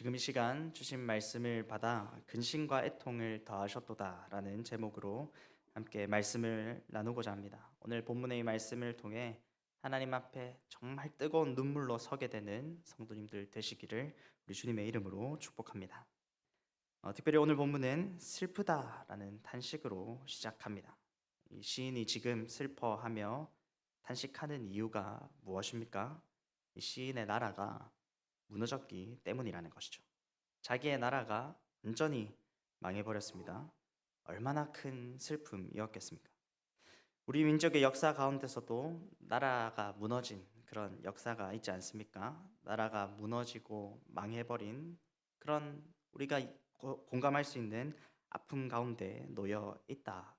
지금 이 시간 주신 말씀을 받아 근심과 애통을 더하셨도다라는 제목으로 함께 말씀을 나누고자 합니다. 오늘 본문의 이 말씀을 통해 하나님 앞에 정말 뜨거운 눈물로 서게 되는 성도님들 되시기를 우리 주님의 이름으로 축복합니다. 특별히 오늘 본문은 슬프다라는 탄식으로 시작합니다. 이 시인이 지금 슬퍼하며 탄식하는 이유가 무엇입니까? 이 시인의 나라가 무너졌기 때문이라는 것이죠. 자기의 나라가 완전히 망해버렸습니다. 얼마나 큰 슬픔이었겠습니까? 우리 민족의 역사 가운데서도 나라가 무너진 그런 역사가 있지 않습니까? 나라가 무너지고 망해버린 그런 우리가 공감할 수 있는 아픔 가운데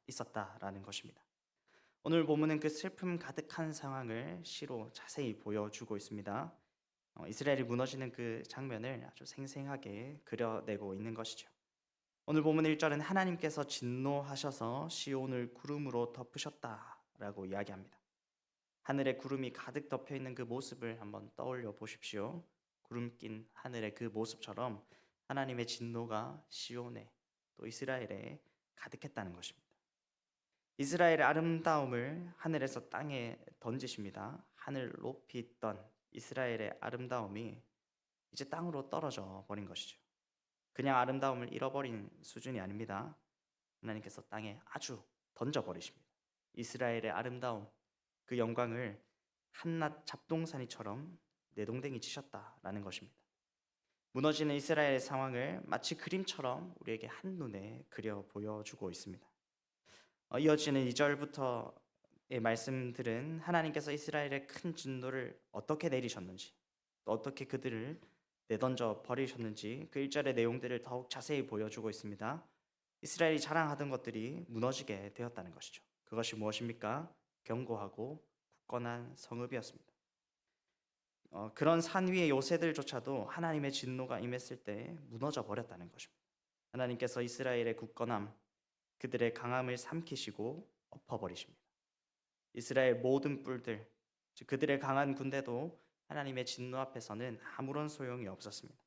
있었다라는 것입니다. 오늘 본문은 그 슬픔 가득한 상황을 시로 자세히 보여주고 있습니다. 이스라엘이 무너지는 그 장면을 아주 생생하게 그려내고 있는 것이죠. 오늘 본문 1절은 하나님께서 진노하셔서 시온을 구름으로 덮으셨다라고 이야기합니다. 하늘에 구름이 가득 덮여 있는 그 모습을 한번 떠올려 보십시오. 구름 낀 하늘의 그 모습처럼 하나님의 진노가 시온에 또 이스라엘에 가득했다는 것입니다. 이스라엘의 아름다움을 하늘에서 땅에 던지십니다. 하늘 높이 있던 이스라엘의 아름다움이 이제 땅으로 떨어져 버린 것이죠. 그냥 아름다움을 잃어버린 수준이 아닙니다. 하나님께서 땅에 아주 던져버리십니다. 이스라엘의 아름다움, 그 영광을 한낱 잡동사니처럼 내동댕이 치셨다라는 것입니다. 무너지는 이스라엘의 상황을 마치 그림처럼 우리에게 한눈에 그려 보여주고 있습니다. 이어지는 2절부터의 말씀들은 하나님께서 이스라엘의 큰 진노를 어떻게 내리셨는지, 또 어떻게 그들을 내던져 버리셨는지 그 1절의 내용들을 더욱 자세히 보여주고 있습니다. 이스라엘이 자랑하던 것들이 무너지게 되었다는 것이죠. 그것이 무엇입니까? 견고하고 굳건한 성읍이었습니다. 그런 산 위의 요새들조차도 하나님의 진노가 임했을 때 무너져 버렸다는 것입니다. 하나님께서 이스라엘의 굳건함, 그들의 강함을 삼키시고 엎어버리십니다. 이스라엘 모든 뿔들, 즉 그들의 강한 군대도 하나님의 진노 앞에서는 아무런 소용이 없었습니다.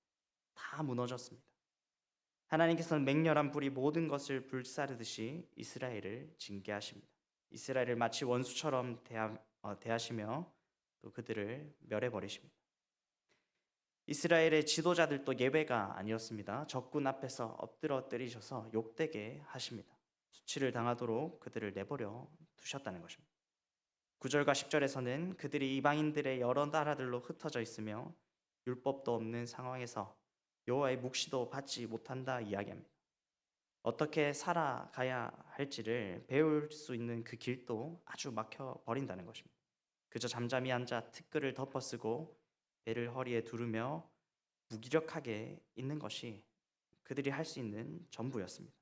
다 무너졌습니다. 하나님께서는 맹렬한 불이 모든 것을 불사르듯이 이스라엘을 징계하십니다. 이스라엘을 마치 원수처럼 대하시며 또 그들을 멸해버리십니다. 이스라엘의 지도자들도 예외가 아니었습니다. 적군 앞에서 엎드려 때리셔서 욕되게 하십니다. 수치를 당하도록 그들을 내버려 두셨다는 것입니다. 9절과 10절에서는 그들이 이방인들의 여러 나라들로 흩어져 있으며 율법도 없는 상황에서 여호와의 묵시도 받지 못한다 이야기합니다. 어떻게 살아가야 할지를 배울 수 있는 그 길도 아주 막혀 버린다는 것입니다. 그저 잠잠히 앉아 티끌을 덮어쓰고 배를 허리에 두르며 무기력하게 있는 것이 그들이 할 수 있는 전부였습니다.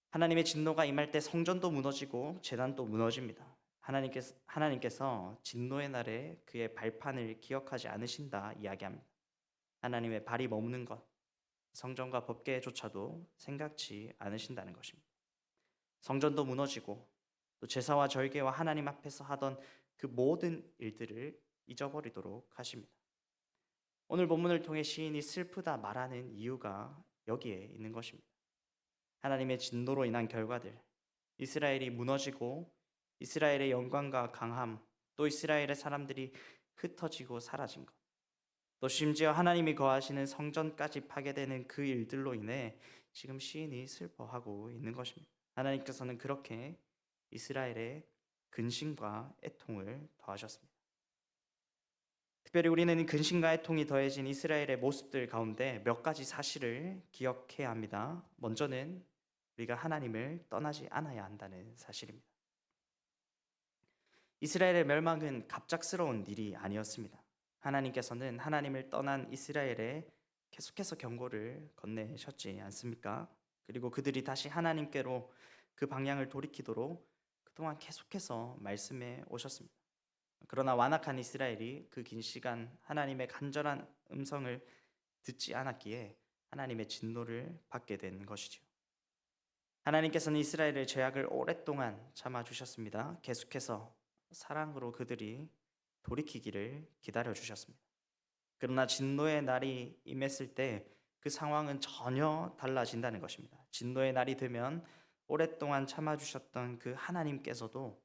하나님의 진노가 임할 때 성전도 무너지고 제단도 무너집니다. 하나님께서 진노의 날에 그의 발판을 기억하지 않으신다 이야기합니다. 하나님의 발이 머무는 것, 성전과 법궤조차도 생각지 않으신다는 것입니다. 성전도 무너지고 또 제사와 절개와 하나님 앞에서 하던 그 모든 일들을 잊어버리도록 하십니다. 오늘 본문을 통해 시인이 슬프다 말하는 이유가 여기에 있는 것입니다. 하나님의 진노로 인한 결과들, 이스라엘이 무너지고 이스라엘의 영광과 강함, 또 이스라엘의 사람들이 흩어지고 사라진 것, 또 심지어 하나님이 거하시는 성전까지 파괴되는 그 일들로 인해 지금 시인이 슬퍼하고 있는 것입니다. 하나님께서는 그렇게 이스라엘의 근심과 애통을 더하셨습니다. 특별히 우리는 근심과 애통이 더해진 이스라엘의 모습들 가운데 몇 가지 사실을 기억해야 합니다. 먼저는 우리가 하나님을 떠나지 않아야 한다는 사실입니다. 이스라엘의 멸망은 갑작스러운 일이 아니었습니다. 하나님께서는 하나님을 떠난 이스라엘에 계속해서 경고를 건네셨지 않습니까? 그리고 그들이 다시 하나님께로 그 방향을 돌이키도록 그동안 계속해서 말씀해 오셨습니다. 그러나 완악한 이스라엘이 그 긴 시간 하나님의 간절한 음성을 듣지 않았기에 하나님의 진노를 받게 된 것이죠. 하나님께서는 이스라엘의 죄악을 오랫동안 참아주셨습니다. 계속해서 사랑으로 그들이 돌이키기를 기다려주셨습니다. 그러나 진노의 날이 임했을 때 그 상황은 전혀 달라진다는 것입니다. 진노의 날이 되면 오랫동안 참아주셨던 그 하나님께서도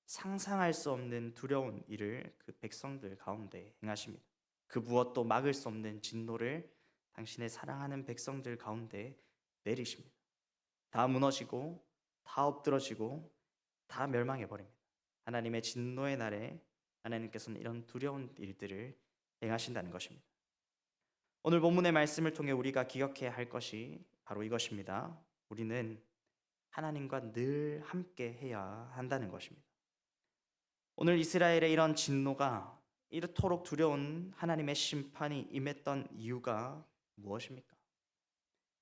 상상할 수 없는 두려운 일을 그 백성들 가운데 행하십니다. 그 무엇도 막을 수 없는 진노를 당신의 사랑하는 백성들 가운데 내리십니다. 다 무너지고 다 엎드러지고 다 멸망해 버립니다. 하나님의 진노의 날에 하나님께서는 이런 두려운 일들을 행하신다는 것입니다. 오늘 본문의 말씀을 통해 우리가 기억해야 할 것이 바로 이것입니다. 우리는 하나님과 늘 함께 해야 한다는 것입니다. 오늘 이스라엘의 이런 진노가 이렇도록 두려운 하나님의 심판이 임했던 이유가 무엇입니까?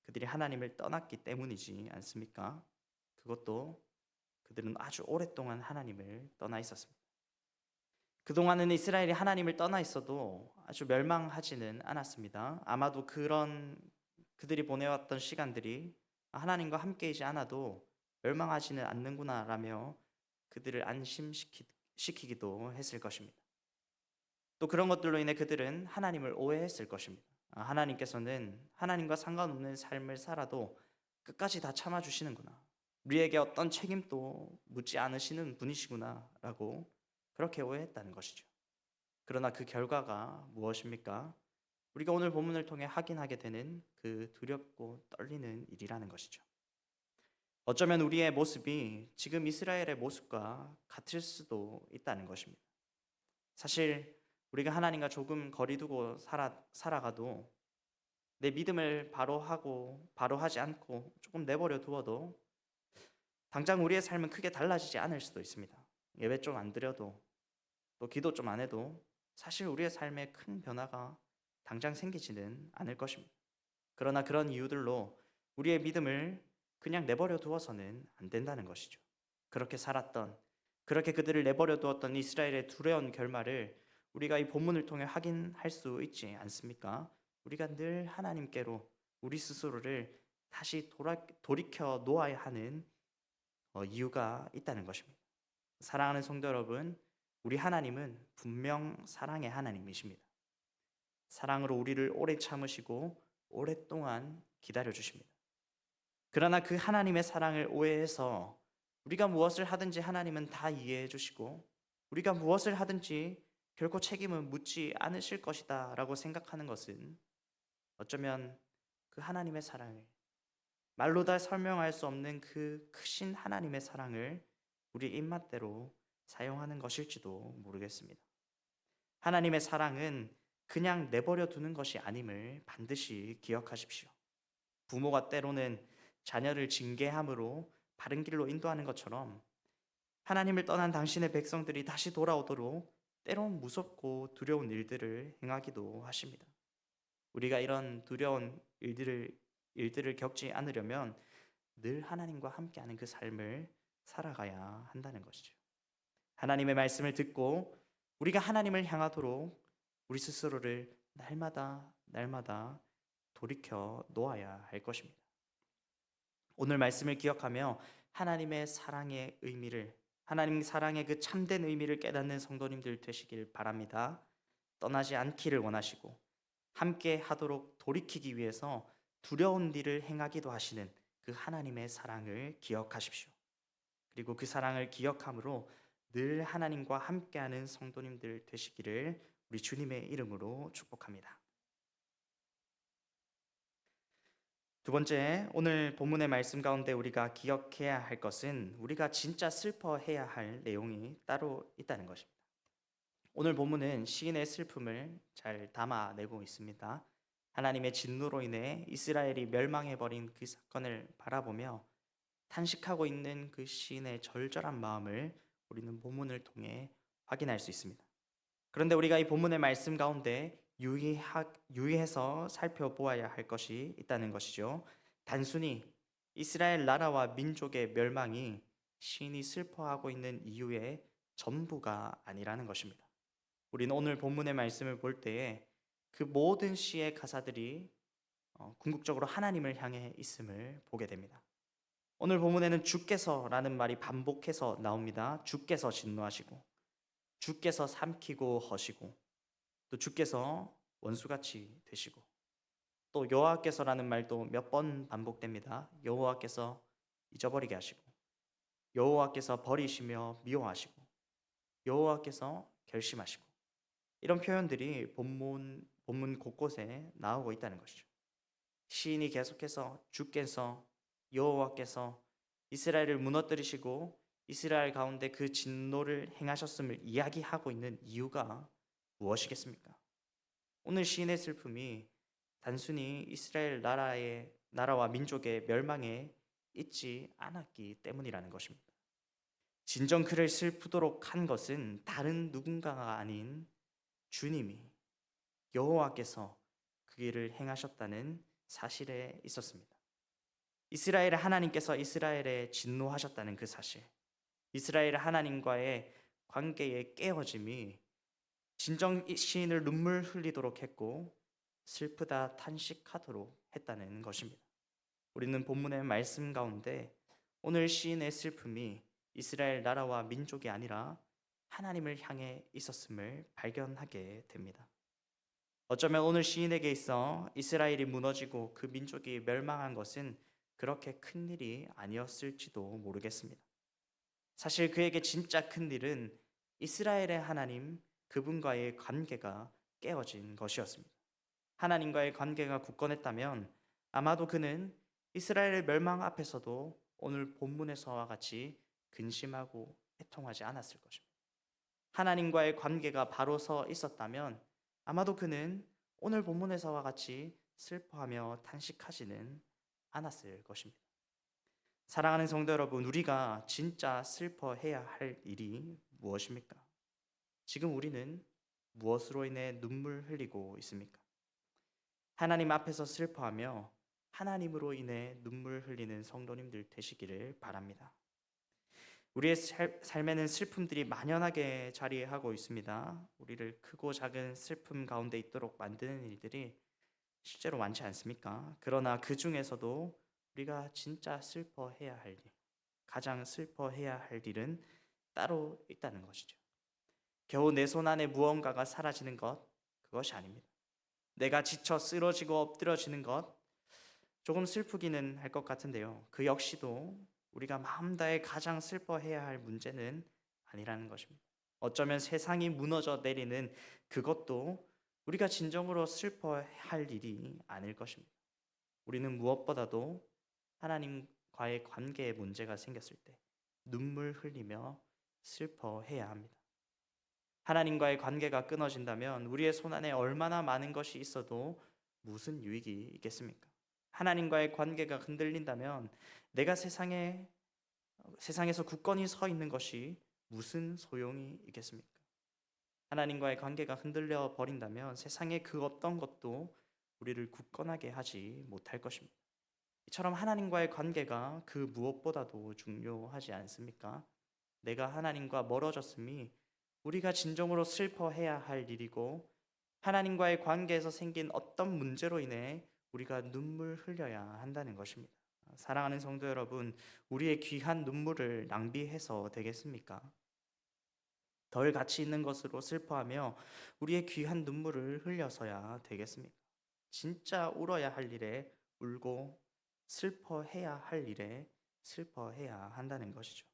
그들이 하나님을 떠났기 때문이지 않습니까? 그것도 그들은 아주 오랫동안 하나님을 떠나 있었습니다. 그동안은 이스라엘이 하나님을 떠나 있어도 아주 멸망하지는 않았습니다. 아마도 그들이 보내왔던 시간들이 하나님과 함께이지 않아도 멸망하지는 않는구나라며 그들을 안심시키기도 했을 것입니다. 또 그런 것들로 인해 그들은 하나님을 오해했을 것입니다. 하나님께서는 하나님과 상관없는 삶을 살아도 끝까지 다 참아주시는구나. 우리에게 어떤 책임도 묻지 않으시는 분이시구나 라고 그렇게 오해했다는 것이죠. 그러나 그 결과가 무엇입니까? 우리가 오늘 본문을 통해 확인하게 되는 그 두렵고 떨리는 일이라는 것이죠. 어쩌면 우리의 모습이 지금 이스라엘의 모습과 같을 수도 있다는 것입니다. 사실 우리가 하나님과 조금 거리 두고 살아가도 내 믿음을 바로 하지 않고 조금 내버려 두어도 당장 우리의 삶은 크게 달라지지 않을 수도 있습니다. 예배 좀 안 드려도 또 기도 좀 안 해도 사실 우리의 삶에 큰 변화가 당장 생기지는 않을 것입니다. 그러나 그런 이유들로 우리의 믿음을 그냥 내버려 두어서는 안 된다는 것이죠. 그렇게 그들을 내버려 두었던 이스라엘의 두려운 결말을 우리가 이 본문을 통해 확인할 수 있지 않습니까? 우리가 늘 하나님께로 우리 스스로를 다시 돌이켜 놓아야 하는 이유가 있다는 것입니다. 사랑하는 성도 여러분, 우리 하나님은 분명 사랑의 하나님이십니다. 사랑으로 우리를 오래 참으시고 오랫동안 기다려 주십니다. 그러나 그 하나님의 사랑을 오해해서 우리가 무엇을 하든지 하나님은 다 이해해 주시고 우리가 무엇을 하든지 결코 책임은 묻지 않으실 것이다 라고 생각하는 것은 어쩌면 그 하나님의 사랑을 말로 다 설명할 수 없는 그 크신 하나님의 사랑을 우리 입맛대로 사용하는 것일지도 모르겠습니다. 하나님의 사랑은 그냥 내버려 두는 것이 아님을 반드시 기억하십시오. 부모가 때로는 자녀를 징계함으로 바른 길로 인도하는 것처럼 하나님을 떠난 당신의 백성들이 다시 돌아오도록 때론 무섭고 두려운 일들을 행하기도 하십니다. 우리가 이런 두려운 일들을 겪지 않으려면 늘 하나님과 함께하는 그 삶을 살아가야 한다는 것이죠. 하나님의 말씀을 듣고 우리가 하나님을 향하도록 우리 스스로를 날마다 돌이켜 놓아야 할 것입니다. 오늘 말씀을 기억하며 하나님의 사랑의 의미를, 하나님 사랑의 그 참된 의미를 깨닫는 성도님들 되시길 바랍니다. 떠나지 않기를 원하시고 함께 하도록 돌이키기 위해서 두려운 일을 행하기도 하시는 그 하나님의 사랑을 기억하십시오. 그리고 그 사랑을 기억함으로 늘 하나님과 함께하는 성도님들 되시기를 우리 주님의 이름으로 축복합니다. 두 번째, 오늘 본문의 말씀 가운데 우리가 기억해야 할 것은 우리가 진짜 슬퍼해야 할 내용이 따로 있다는 것입니다. 오늘 본문은 시인의 슬픔을 잘 담아내고 있습니다. 하나님의 진노로 인해 이스라엘이 멸망해버린 그 사건을 바라보며 탄식하고 있는 그 시인의 절절한 마음을 우리는 본문을 통해 확인할 수 있습니다. 그런데 우리가 이 본문의 말씀 가운데 유의해서 살펴보아야 할 것이 있다는 것이죠. 단순히 이스라엘 나라와 민족의 멸망이 시인이 슬퍼하고 있는 이유의 전부가 아니라는 것입니다. 우리는 오늘 본문의 말씀을 볼 때에 그 모든 시의 가사들이 궁극적으로 하나님을 향해 있음을 보게 됩니다. 오늘 본문에는 주께서라는 말이 반복해서 나옵니다. 주께서 진노하시고, 주께서 삼키고 허시고, 또 주께서 원수같이 되시고, 또 여호와께서라는 말도 몇 번 반복됩니다. 여호와께서 잊어버리게 하시고, 여호와께서 버리시며 미워하시고, 여호와께서 결심하시고, 이런 표현들이 본문 곳곳에 나오고 있다는 것이죠. 시인이 계속해서 주께서, 여호와께서 이스라엘을 무너뜨리시고 이스라엘 가운데 그 진노를 행하셨음을 이야기하고 있는 이유가 무엇이겠습니까? 오늘 시인의 슬픔이 단순히 이스라엘 나라와 민족의 멸망에 있지 않았기 때문이라는 것입니다. 진정 그를 슬프도록 한 것은 다른 누군가가 아닌 주님이, 여호와께서 그 일을 행하셨다는 사실에 있었습니다. 이스라엘의 하나님께서 이스라엘에 진노하셨다는 그 사실, 이스라엘 하나님과의 관계의 깨어짐이 진정 시인을 눈물 흘리도록 했고 슬프다 탄식하도록 했다는 것입니다. 우리는 본문의 말씀 가운데 오늘 시인의 슬픔이 이스라엘 나라와 민족이 아니라 하나님을 향해 있었음을 발견하게 됩니다. 어쩌면 오늘 시인에게 있어 이스라엘이 무너지고 그 민족이 멸망한 것은 그렇게 큰 일이 아니었을지도 모르겠습니다. 사실 그에게 진짜 큰 일은 이스라엘의 하나님, 그분과의 관계가 깨어진 것이었습니다. 하나님과의 관계가 굳건했다면 아마도 그는 이스라엘의 멸망 앞에서도 오늘 본문에서와 같이 근심하고 애통하지 않았을 것입니다. 하나님과의 관계가 바로 서 있었다면 아마도 그는 오늘 본문에서와 같이 슬퍼하며 탄식하지는 않았을 것입니다. 사랑하는 성도 여러분, 우리가 진짜 슬퍼해야 할 일이 무엇입니까? 지금 우리는 무엇으로 인해 눈물 흘리고 있습니까? 하나님 앞에서 슬퍼하며 하나님으로 인해 눈물 흘리는 성도님들 되시기를 바랍니다. 우리의 삶에는 슬픔들이 만연하게 자리하고 있습니다. 우리를 크고 작은 슬픔 가운데 있도록 만드는 일들이 실제로 많지 않습니까? 그러나 그 중에서도 우리가 진짜 슬퍼해야 할 일, 가장 슬퍼해야 할 일은 따로 있다는 것이죠. 겨우 내 손 안에 무언가가 사라지는 것, 그것이 아닙니다. 내가 지쳐 쓰러지고 엎드러지는 것, 조금 슬프기는 할 것 같은데요. 그 역시도 우리가 마음 다해 가장 슬퍼해야 할 문제는 아니라는 것입니다. 어쩌면 세상이 무너져 내리는 그것도 우리가 진정으로 슬퍼할 일이 아닐 것입니다. 우리는 무엇보다도 하나님과의 관계에 문제가 생겼을 때 눈물 흘리며 슬퍼해야 합니다. 하나님과의 관계가 끊어진다면 우리의 손안에 얼마나 많은 것이 있어도 무슨 유익이 있겠습니까? 하나님과의 관계가 흔들린다면 내가 세상에서 굳건히 서 있는 것이 무슨 소용이 있겠습니까? 하나님과의 관계가 흔들려 버린다면 세상의 그 어떤 것도 우리를 굳건하게 하지 못할 것입니다. 이처럼 하나님과의 관계가 그 무엇보다도 중요하지 않습니까? 내가 하나님과 멀어졌음이 우리가 진정으로 슬퍼해야 할 일이고 하나님과의 관계에서 생긴 어떤 문제로 인해 우리가 눈물 흘려야 한다는 것입니다. 사랑하는 성도 여러분, 우리의 귀한 눈물을 낭비해서 되겠습니까? 덜 가치 있는 것으로 슬퍼하며 우리의 귀한 눈물을 흘려서야 되겠습니까? 진짜 울어야 할 일에 울고 슬퍼해야 할 일에 슬퍼해야 한다는 것이죠.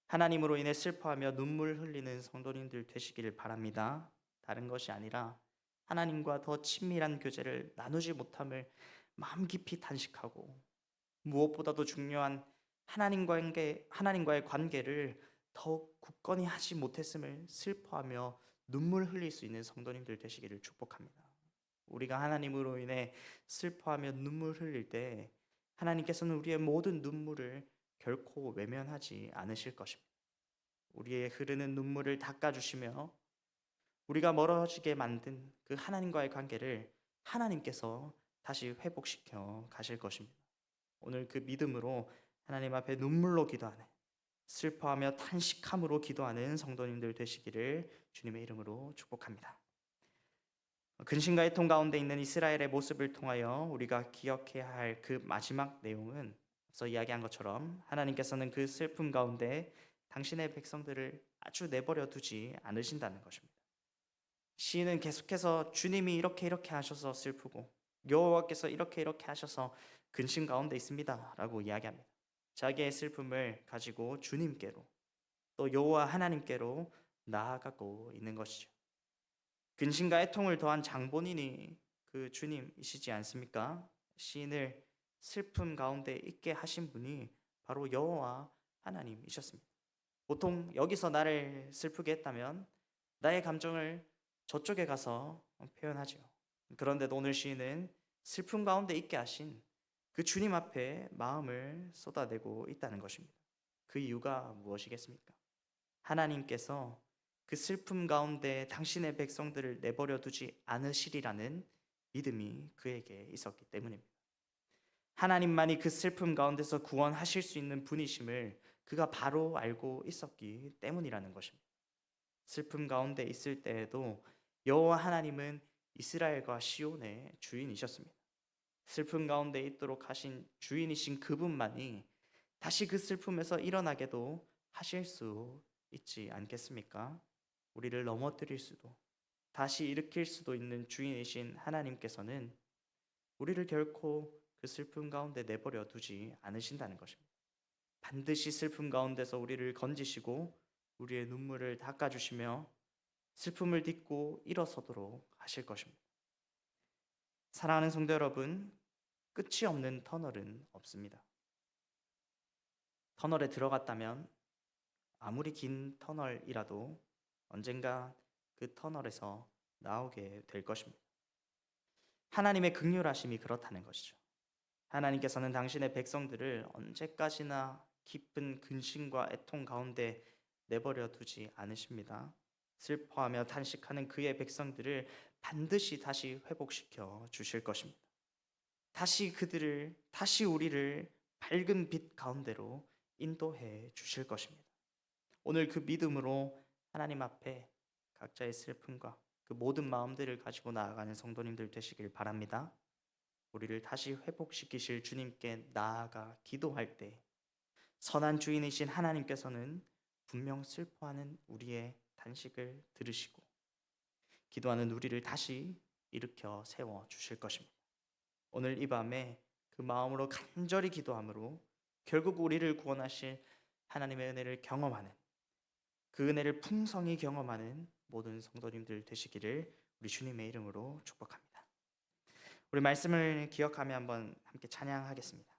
하나님으로 인해 슬퍼하며 눈물 흘리는 성도님들 되시기를 바랍니다. 다른 것이 아니라 하나님과 더 친밀한 교제를 나누지 못함을 마음 깊이 탄식하고 무엇보다도 중요한 하나님과의 관계를 더욱 굳건히 하지 못했음을 슬퍼하며 눈물 흘릴 수 있는 성도님들 되시기를 축복합니다. 우리가 하나님으로 인해 슬퍼하며 눈물 흘릴 때 하나님께서는 우리의 모든 눈물을 결코 외면하지 않으실 것입니다. 우리의 흐르는 눈물을 닦아주시며 우리가 멀어지게 만든 그 하나님과의 관계를 하나님께서 다시 회복시켜 가실 것입니다. 오늘 그 믿음으로 하나님 앞에 눈물로 기도하는, 슬퍼하며 탄식함으로 기도하는 성도님들 되시기를 주님의 이름으로 축복합니다. 근심과 애통 가운데 있는 이스라엘의 모습을 통하여 우리가 기억해야 할 그 마지막 내용은 앞서 이야기한 것처럼 하나님께서는 그 슬픔 가운데 당신의 백성들을 아주 내버려 두지 않으신다는 것입니다. 시인은 계속해서 주님이 이렇게 이렇게 하셔서 슬프고 여호와께서 이렇게 이렇게 하셔서 근심 가운데 있습니다라고 이야기합니다. 자기의 슬픔을 가지고 주님께로 또 여호와 하나님께로 나아가고 있는 것이죠. 근심과 애통을 더한 장본인이 그 주님이시지 않습니까? 시인을 슬픔 가운데 있게 하신 분이 바로 여호와 하나님이셨습니다. 보통 여기서 나를 슬프게 했다면 나의 감정을 저쪽에 가서 표현하죠. 그런데도 오늘 시인은 슬픔 가운데 있게 하신 그 주님 앞에 마음을 쏟아내고 있다는 것입니다. 그 이유가 무엇이겠습니까? 하나님께서 그 슬픔 가운데 당신의 백성들을 내버려 두지 않으시리라는 믿음이 그에게 있었기 때문입니다. 하나님만이 그 슬픔 가운데서 구원하실 수 있는 분이심을 그가 바로 알고 있었기 때문이라는 것입니다. 슬픔 가운데 있을 때에도 여호와 하나님은 이스라엘과 시온의 주인이셨습니다. 슬픔 가운데 있도록 하신 주인이신 그분만이 다시 그 슬픔에서 일어나게도 하실 수 있지 않겠습니까? 우리를 넘어뜨릴 수도 다시 일으킬 수도 있는 주인이신 하나님께서는 우리를 결코 그 슬픔 가운데 내버려 두지 않으신다는 것입니다. 반드시 슬픔 가운데서 우리를 건지시고 우리의 눈물을 닦아주시며 슬픔을 딛고 일어서도록 하실 것입니다. 사랑하는 성도 여러분, 끝이 없는 터널은 없습니다. 터널에 들어갔다면 아무리 긴 터널이라도 언젠가 그 터널에서 나오게 될 것입니다. 하나님의 긍휼하심이 그렇다는 것이죠. 하나님께서는 당신의 백성들을 언제까지나 깊은 근심과 애통 가운데 내버려 두지 않으십니다. 슬퍼하며 탄식하는 그의 백성들을 반드시 다시 회복시켜 주실 것입니다. 다시 우리를 밝은 빛 가운데로 인도해 주실 것입니다. 오늘 그 믿음으로 하나님 앞에 각자의 슬픔과 그 모든 마음들을 가지고 나아가는 성도님들 되시길 바랍니다. 우리를 다시 회복시키실 주님께 나아가 기도할 때 선한 주인이신 하나님께서는 분명 슬퍼하는 우리의 탄식을 들으시고 기도하는 우리를 다시 일으켜 세워 주실 것입니다. 오늘 이 밤에 그 마음으로 간절히 기도함으로 결국 우리를 구원하실 하나님의 은혜를 경험하는 그 은혜를 풍성히 경험하는 모든 성도님들 되시기를 우리 주님의 이름으로 축복합니다. 우리 말씀을 기억하며 한번 함께 찬양하겠습니다.